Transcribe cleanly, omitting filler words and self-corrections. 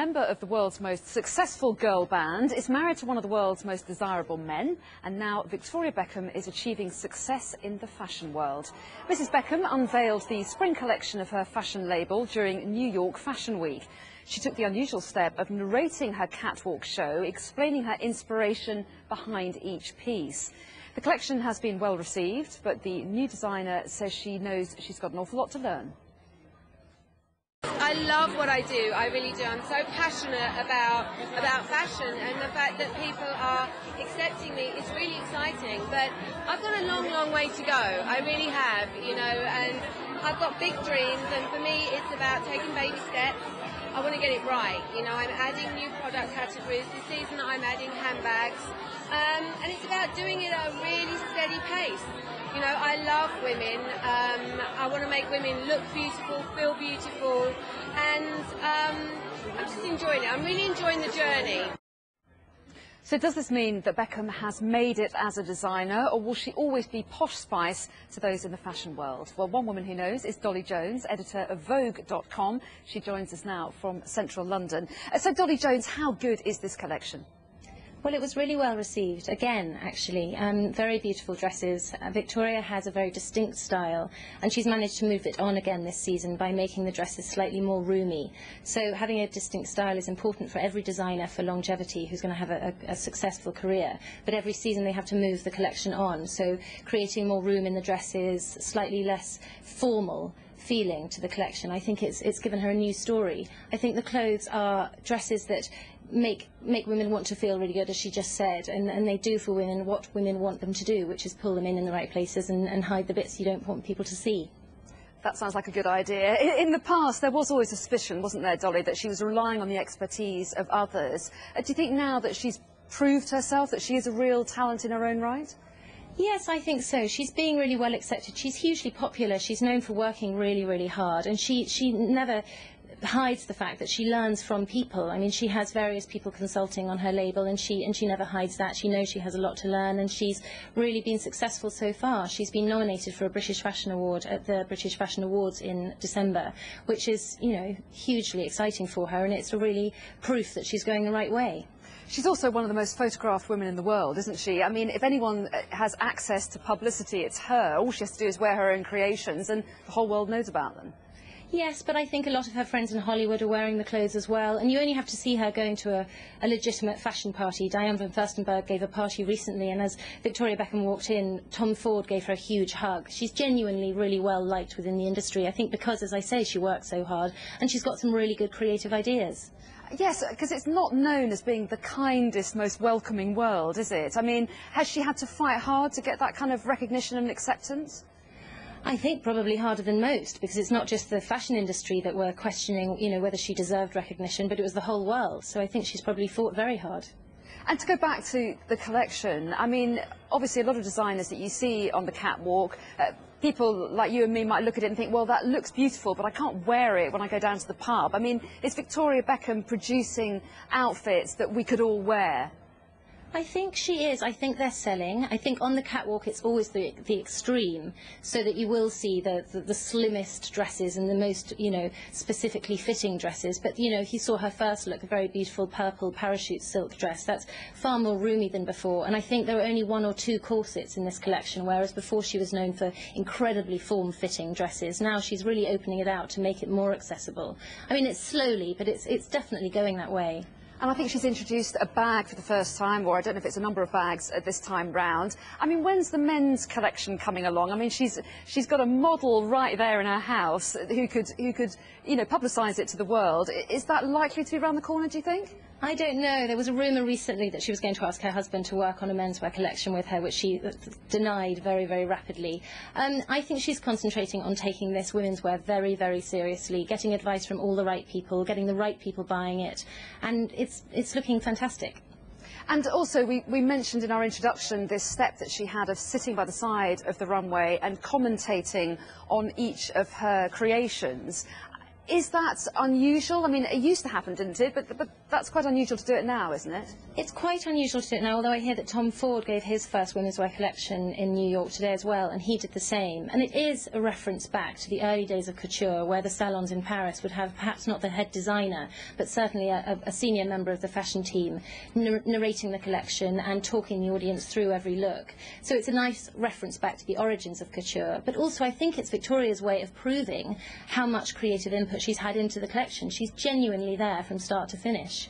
member of the world's most successful girl band, is married to one of the world's most desirable men, and now Victoria Beckham is achieving success in the fashion world. Mrs Beckham unveiled the spring collection of her fashion label during New York Fashion Week. She took the unusual step of narrating her catwalk show, explaining her inspiration behind each piece. The collection has been well received, but the new designer says she knows she's got an awful lot to learn. I love what I do, I really do. I'm so passionate about fashion, and the fact that people are accepting me is really exciting. But I've got a long, long way to go. I really have, you know, and I've got big dreams, and for me it's about taking baby steps. I want to get it right, you know. I'm adding new product categories. This season I'm adding handbags, and it's about doing it at a really steady pace. You know, I love women. I want to make women look beautiful, feel beautiful, and I'm just enjoying it. I'm really enjoying the journey. So does this mean that Beckham has made it as a designer, or will she always be Posh Spice to those in the fashion world? Well, one woman who knows is Dolly Jones, editor of Vogue.com. She joins us now from central London. So Dolly Jones, how good is this collection? Well, it was really well received, again, actually. Very beautiful dresses. Victoria has a very distinct style, and she's managed to move it on again this season by making the dresses slightly more roomy. So having a distinct style is important for every designer for longevity who's going to have a successful career. But every season they have to move the collection on, so creating more room in the dresses, slightly less formal feeling to the collection. I think it's given her a new story. I think the clothes are dresses that make women want to feel really good, as she just said, and they do for women what women want them to do, which is pull them in the right places and hide the bits you don't want people to see. That sounds like a good idea. In the past, there was always a suspicion, wasn't there, Dolly, that she was relying on the expertise of others. Do you think now that she's proved herself, that she is a real talent in her own right? Yes, I think so. She's being really well accepted. She's hugely popular. She's known for working really, really hard, and she never hides the fact that she learns from people. I mean, she has various people consulting on her label, and she never hides that. She knows she has a lot to learn, and she's really been successful so far. She's been nominated for a British Fashion Award at the British Fashion Awards in December, which is, you know, hugely exciting for her, and it's a really proof that she's going the right way. She's also one of the most photographed women in the world, isn't she? I mean, if anyone has access to publicity, it's her. All she has to do is wear her own creations, and the whole world knows about them. Yes, but I think a lot of her friends in Hollywood are wearing the clothes as well, and you only have to see her going to a legitimate fashion party. Diane van Furstenberg gave a party recently, and as Victoria Beckham walked in, Tom Ford gave her a huge hug. She's genuinely really well liked within the industry, I think because, as I say, she works so hard, and she's got some really good creative ideas. Yes, because it's not known as being the kindest, most welcoming world, is it? I mean, has she had to fight hard to get that kind of recognition and acceptance? I think probably harder than most, because it's not just the fashion industry that were questioning, you know, whether she deserved recognition, but it was the whole world. So I think she's probably fought very hard. And to go back to the collection, I mean, obviously a lot of designers that you see on the catwalk, people like you and me might look at it and think, well, that looks beautiful, but I can't wear it when I go down to the pub. I mean, is Victoria Beckham producing outfits that we could all wear? I think she is. I think they're selling. I think on the catwalk it's always the extreme, so that you will see the slimmest dresses and the most, you know, specifically fitting dresses. But, you know, if you saw her first look, a very beautiful purple parachute silk dress, that's far more roomy than before. And I think there are only 1 or 2 corsets in this collection, whereas before she was known for incredibly form-fitting dresses. Now she's really opening it out to make it more accessible. I mean, it's slowly, but it's definitely going that way. And I think she's introduced a bag for the first time, or I don't know if it's a number of bags at this time round. I mean, when's the men's collection coming along? I mean, she's got a model right there in her house who could you know, publicise it to the world. Is that likely to be around the corner, do you think? I don't know. There was a rumour recently that she was going to ask her husband to work on a menswear collection with her, which she denied very, very rapidly. I think she's concentrating on taking this women's wear very, very seriously, getting advice from all the right people, getting the right people buying it, and it's looking fantastic. And also, we mentioned in our introduction this step that she had of sitting by the side of the runway and commentating on each of her creations. Is that unusual? I mean, it used to happen, didn't it? But that's quite unusual to do it now, isn't it? It's quite unusual to do it now, although I hear that Tom Ford gave his first women's wear collection in New York today as well, and he did the same. And it is a reference back to the early days of couture, where the salons in Paris would have perhaps not the head designer, but certainly a senior member of the fashion team narrating the collection and talking the audience through every look. So it's a nice reference back to the origins of couture, but also I think it's Victoria's way of proving how much creative input she's had into the collection. She's genuinely there from start to finish.